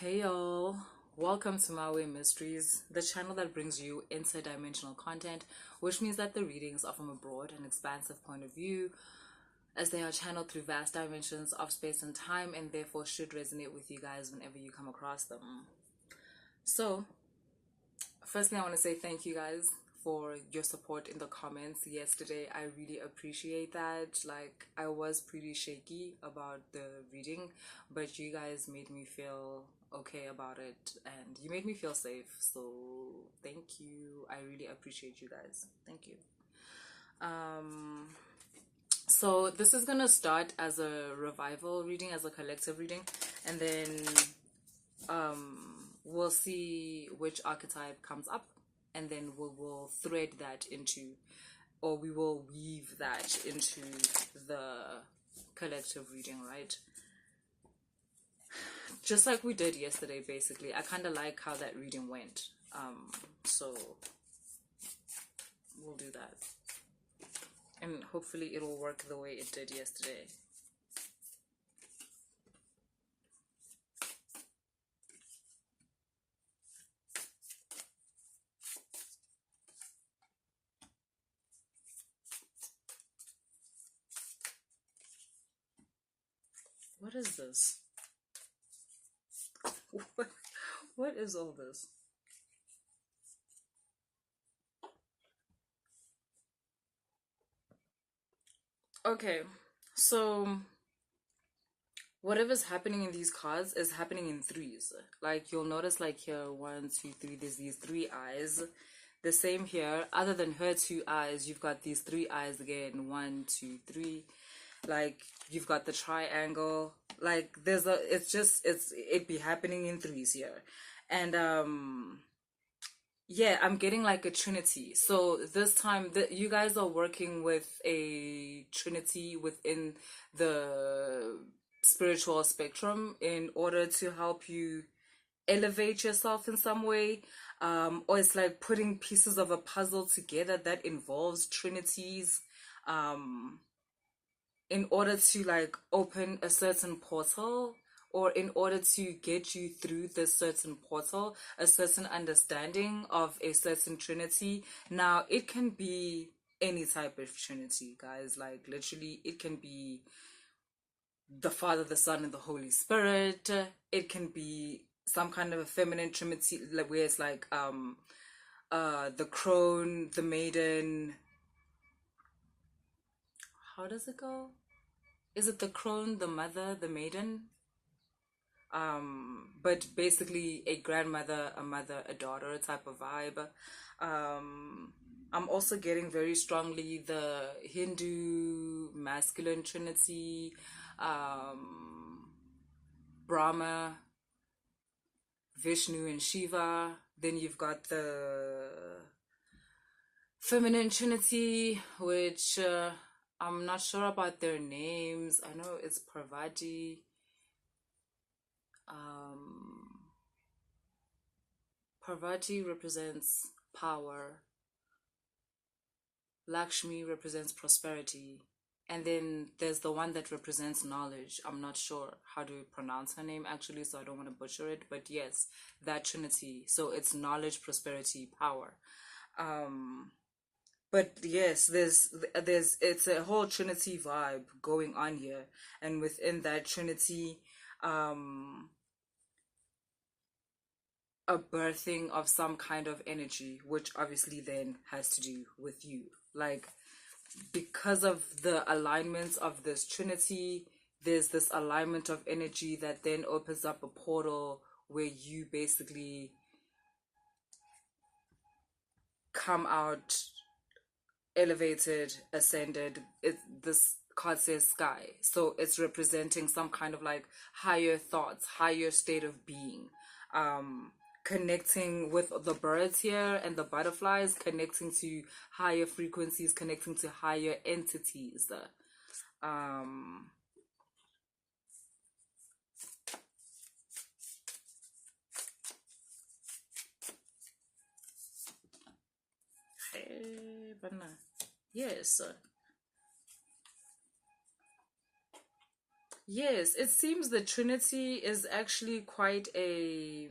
Hey y'all, welcome to My Way Mysteries, the channel that brings you interdimensional content, which means that the readings are from a broad and expansive point of view, as they are channeled through vast dimensions of space and time, and therefore should resonate with you guys whenever you come across them. So, firstly, I want to say thank you guys for your support in the comments yesterday. I really appreciate that. Like, I was pretty shaky about the reading, but you guys made me feel okay about it and you made me feel safe. So, thank you. I really appreciate you guys. Thank you. So this is gonna start as a revival reading, as a collective reading, and then we'll see which archetype comes up, and then we will thread that into, or we will weave that into the collective reading, right? Just like we did yesterday, basically. I kind of like how that reading went. So we'll do that. And hopefully it'll work the way it did yesterday. What is this? What is all this? Okay, so whatever's happening in these cards is happening in threes. Like, you'll notice, like, here, 1, 2, 3, there's these 3 eyes. The same here, other than her 2 eyes, you've got these 3 eyes again. 1, 2, 3. Like, you've got the triangle. Like, it be happening in threes here. And yeah, I'm getting like a trinity. So this time that you guys are working with a trinity within the spiritual spectrum in order to help you elevate yourself in some way. Or it's like putting pieces of a puzzle together that involves trinities. In order to like open a certain portal, or in order to get you through this certain portal, a certain understanding of a certain trinity. Now, it can be any type of trinity, guys. Like, literally, it can be the Father, the Son, and the Holy Spirit. It can be some kind of a feminine trinity, like where it's like the crone, the maiden. How does it go? Is it the crone, the mother, the maiden? But basically a grandmother, a mother, a daughter type of vibe. I'm also getting very strongly the Hindu masculine trinity, Brahma, Vishnu, and Shiva. Then you've got the feminine trinity, which I'm not sure about their names. I know it's Parvati. Parvati represents power. Lakshmi represents prosperity. And then there's the one that represents knowledge. I'm not sure how to pronounce her name actually, so I don't want to butcher it. But yes, that trinity. So it's knowledge, prosperity, power. But yes, it's a whole trinity vibe going on here. And within that trinity, a birthing of some kind of energy, which obviously then has to do with you. Like, because of the alignments of this trinity, there's this alignment of energy that then opens up a portal where you basically come out elevated, ascended. This card says sky, so it's representing some kind of like higher thoughts, higher state of being. Connecting with the birds here and the butterflies, connecting to higher frequencies, connecting to higher entities. Hey, banana. Yes. Yes, it seems the Trinity is actually quite a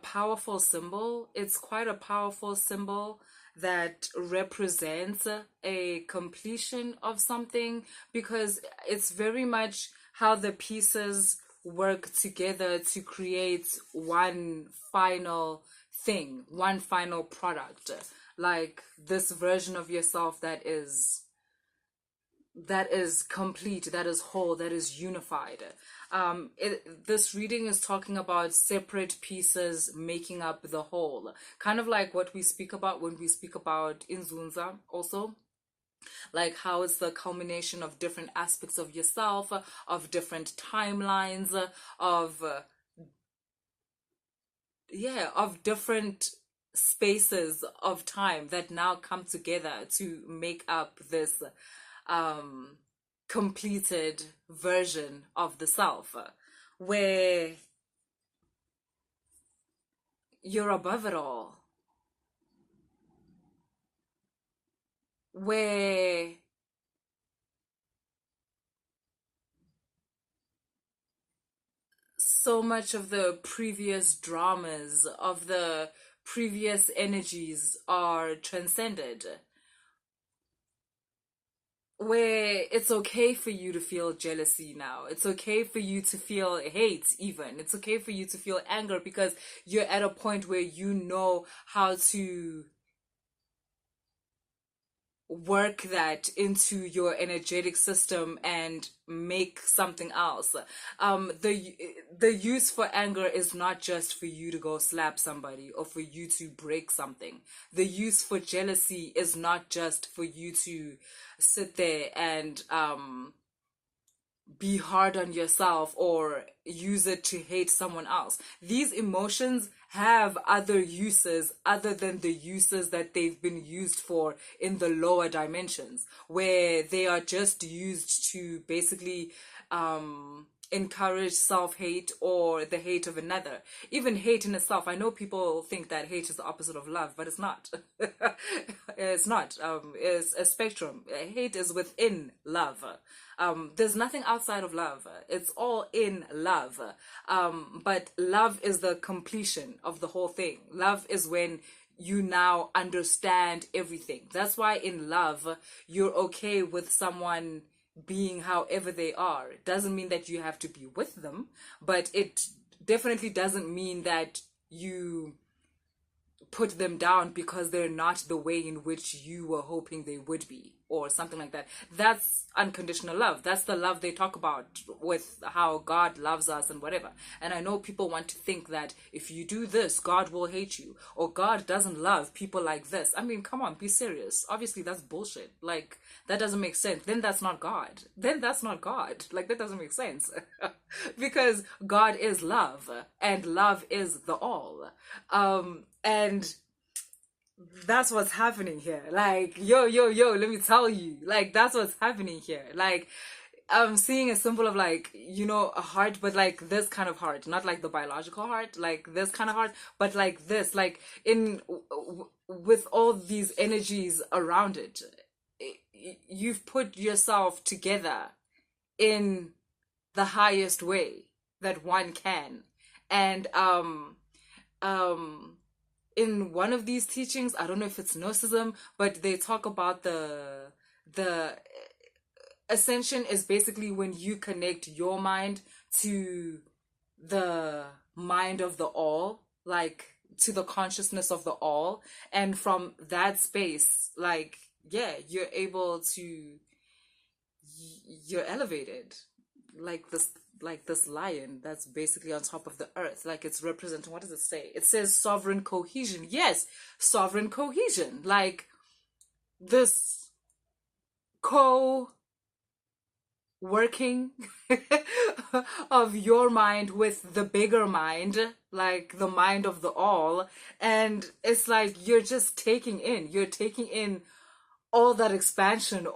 powerful symbol. It's quite a powerful symbol that represents a completion of something, because it's very much how the pieces work together to create one final thing, one final product. Like this version of yourself that is complete, that is whole, that is unified. This reading is talking about separate pieces making up the whole, kind of like what we speak about when we speak about Nzunza also, like how it's the culmination of different aspects of yourself, of different timelines, of yeah, of different spaces of time that now come together to make up this um completed version of the self, where you're above it all, where so much of the previous dramas, of the previous energies are transcended, where it's okay for you to feel jealousy now. It's okay for you to feel hate, even. It's okay for you to feel anger, because you're at a point where you know how to work that into your energetic system and make something else. The use for anger is not just for you to go slap somebody or for you to break something. The use for jealousy is not just for you to sit there and be hard on yourself or use it to hate someone else. These emotions have other uses other than the uses that they've been used for in the lower dimensions, where they are just used to basically encourage self-hate or the hate of another. Even hate in itself, I know people think that hate is the opposite of love, but it's not. It's not. It's a spectrum. Hate is within love. There's nothing outside of love. It's all in love. But love is the completion of the whole thing. Love is when you now understand everything. That's why in love, you're okay with someone being however they are. It doesn't mean that you have to be with them, but it definitely doesn't mean that you put them down because they're not the way in which you were hoping they would be, or something like that. That's unconditional love. That's the love they talk about with how God loves us and whatever. And I know people want to think that if you do this, God will hate you, or God doesn't love people like this. I mean, come on, be serious. Obviously, that's bullshit. Like, that doesn't make sense. Then that's not God. Then that's not God. Like, that doesn't make sense. Because God is love, and love is the all. And that's what's happening here. Like, yo, let me tell you. Like, that's what's happening here. Like, I'm seeing a symbol of, like, you know, a heart, but like this kind of heart, not like the biological heart, like this kind of heart, but like this, like with all these energies around it, you've put yourself together in the highest way that one can. And um in one of these teachings, I don't know if it's Gnosticism, but they talk about the ascension is basically when you connect your mind to the mind of the all, like to the consciousness of the all, and from that space, like, yeah, you're able to, you're elevated, like this lion that's basically on top of the earth. Like, it's representing, what does it say? It says sovereign cohesion. Yes, sovereign cohesion. Like, this co working of your mind with the bigger mind, like the mind of the all. And it's like you're taking in all that expansion,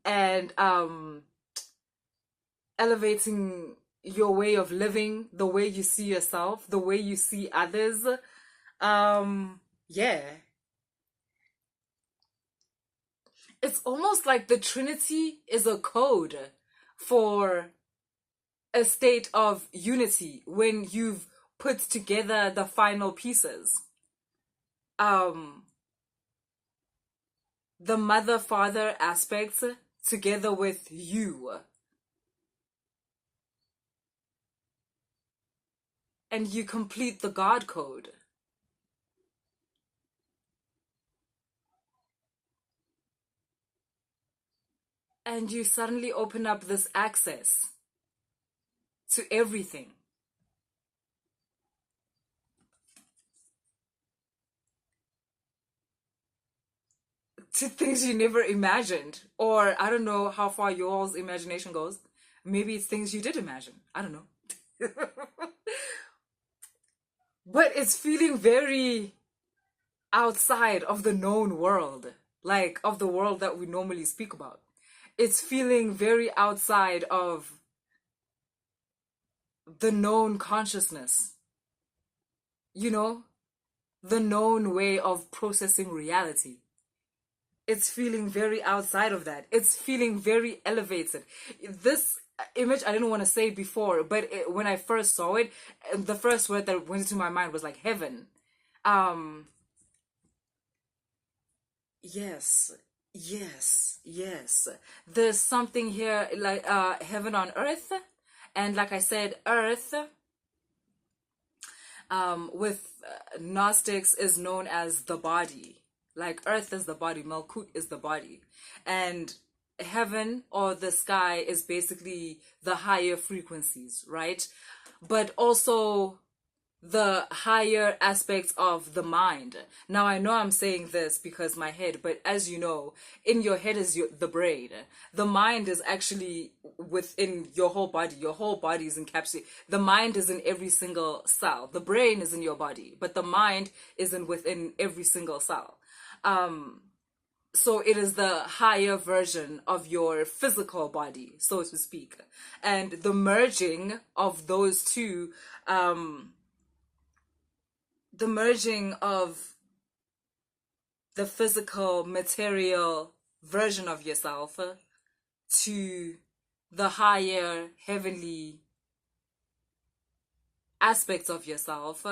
and elevating your way of living, the way you see yourself, the way you see others. Yeah. It's almost like the Trinity is a code for a state of unity when you've put together the final pieces. The mother father aspects together with you, and you complete the God code. And you suddenly open up this access to everything. To things you never imagined. Or I don't know how far yours imagination goes. Maybe it's things you did imagine. I don't know. But it's feeling very outside of the known world, like of the world that we normally speak about. It's feeling very outside of the known consciousness, you know, the known way of processing reality. It's feeling very outside of that. It's feeling very elevated. This image I didn't want to say before, but when I first saw it, the first word that went into my mind was like heaven. Yes, yes. There's something here like heaven on earth, and like I said, earth with Gnostics is known as the body. Like earth is the body, Malkut is the body, and heaven or the sky is basically the higher frequencies, right? But also the higher aspects of the mind. Now I know I'm saying this because my head, but as you know, in your head is the brain. The mind is actually within your whole body. Your whole body is encapsulated. The mind is in every single cell. The brain is in your body, but the mind isn't within every single cell. So it is the higher version of your physical body, so to speak. And the merging of those two, the merging of the physical material version of yourself to the higher heavenly aspects of yourself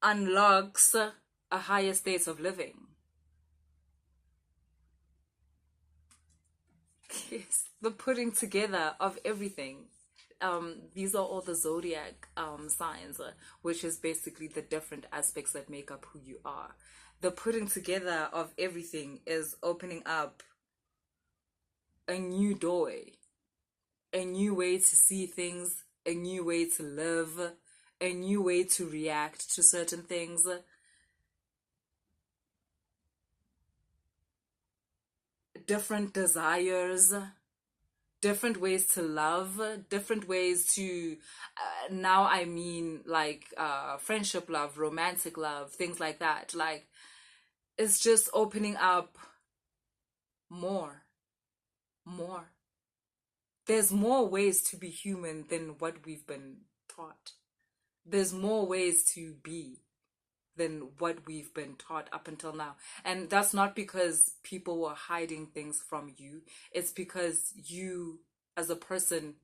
unlocks a higher state of living. Yes, the putting together of everything. These are all the zodiac signs, which is basically the different aspects that make up who you are. The putting together of everything is opening up a new doorway, a new way to see things, a new way to live, a new way to react to certain things. Different desires, different ways to love, different ways to now I mean like friendship love, romantic love, things like that. Like it's just opening up more. There's more ways to be human than what we've been taught. There's more ways to be than what we've been taught up until now. And that's not because people were hiding things from you. It's because you, as a person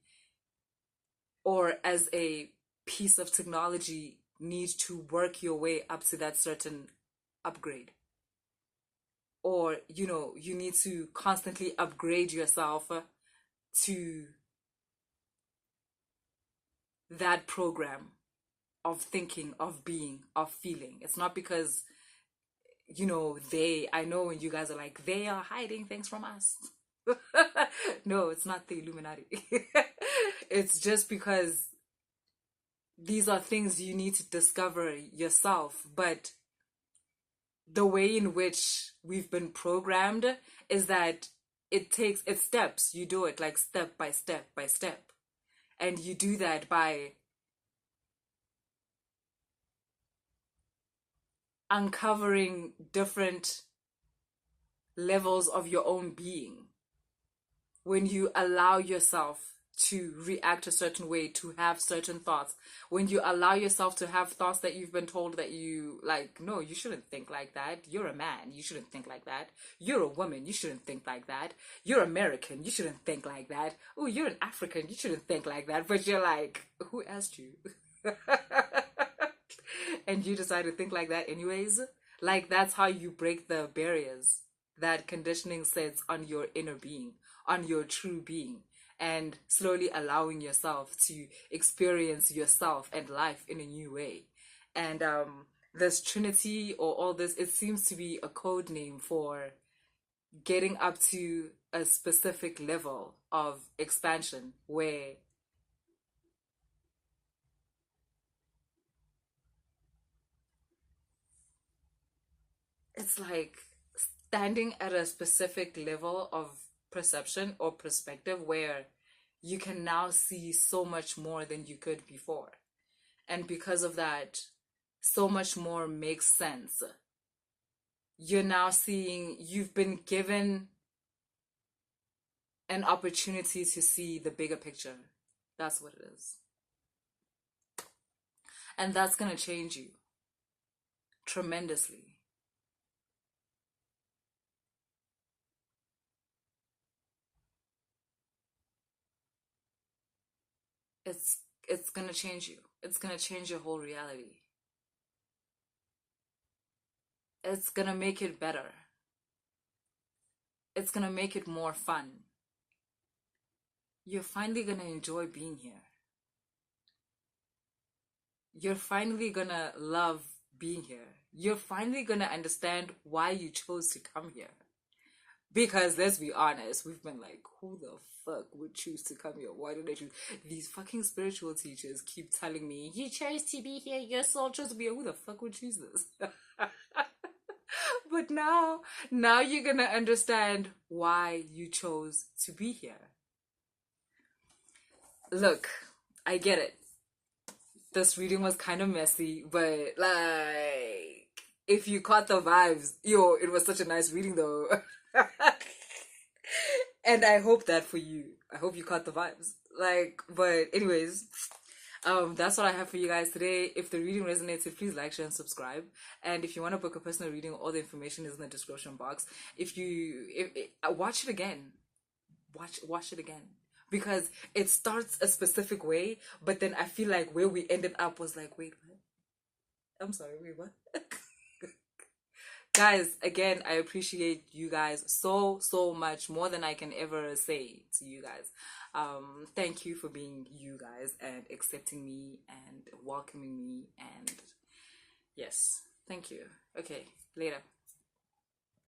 or as a piece of technology, need to work your way up to that certain upgrade. Or, you know, you need to constantly upgrade yourself to that program of thinking, of being, of feeling. It's not because, you know, I know when you guys are like, they are hiding things from us. No, it's not the Illuminati. It's just because these are things you need to discover yourself. But the way in which we've been programmed is that it's steps. You do it like step by step by step. And you do that by uncovering different levels of your own being. When you allow yourself to react a certain way, to have certain thoughts. When you allow yourself to have thoughts that you've been told that you like, no, you shouldn't think like that. You're a man, you shouldn't think like that. You're a woman, you shouldn't think like that. You're American, you shouldn't think like that. Oh, you're an African, you shouldn't think like that. But you're like, who asked you? And you decide to think like that anyways. Like, that's how you break the barriers that conditioning sets on your inner being, on your true being, and slowly allowing yourself to experience yourself and life in a new way. And this trinity, or all this, it seems to be a code name for getting up to a specific level of expansion where it's like standing at a specific level of perception or perspective where you can now see so much more than you could before. And because of that, so much more makes sense. You're now seeing, you've been given an opportunity to see the bigger picture. That's what it is. And that's going to change you tremendously. It's going to change you. It's going to change your whole reality. It's going to make it better. It's going to make it more fun. You're finally going to enjoy being here. You're finally going to love being here. You're finally going to understand why you chose to come here. Because let's be honest, we've been like, who the fuck would choose to come here? Why did they choose? These fucking spiritual teachers keep telling me, you chose to be here, your soul chose to be here. Who the fuck would choose this? But now you're gonna understand why you chose to be here. Look, I get it. This reading was kind of messy, but like, if you caught the vibes, yo, it was such a nice reading though. And I hope that for you. I hope you caught the vibes. Like, but anyways, that's what I have for you guys today. If the reading resonated, please like, share, and subscribe. And if you want to book a personal reading, all the information is in the description box. Watch it again. Watch it again. Because it starts a specific way, but then I feel like where we ended up was like, wait, what? I'm sorry, wait, what? Guys, again, I appreciate you guys so much, more than I can ever say to you guys. Thank you for being you guys and accepting me and welcoming me, and yes, thank you. Okay, later.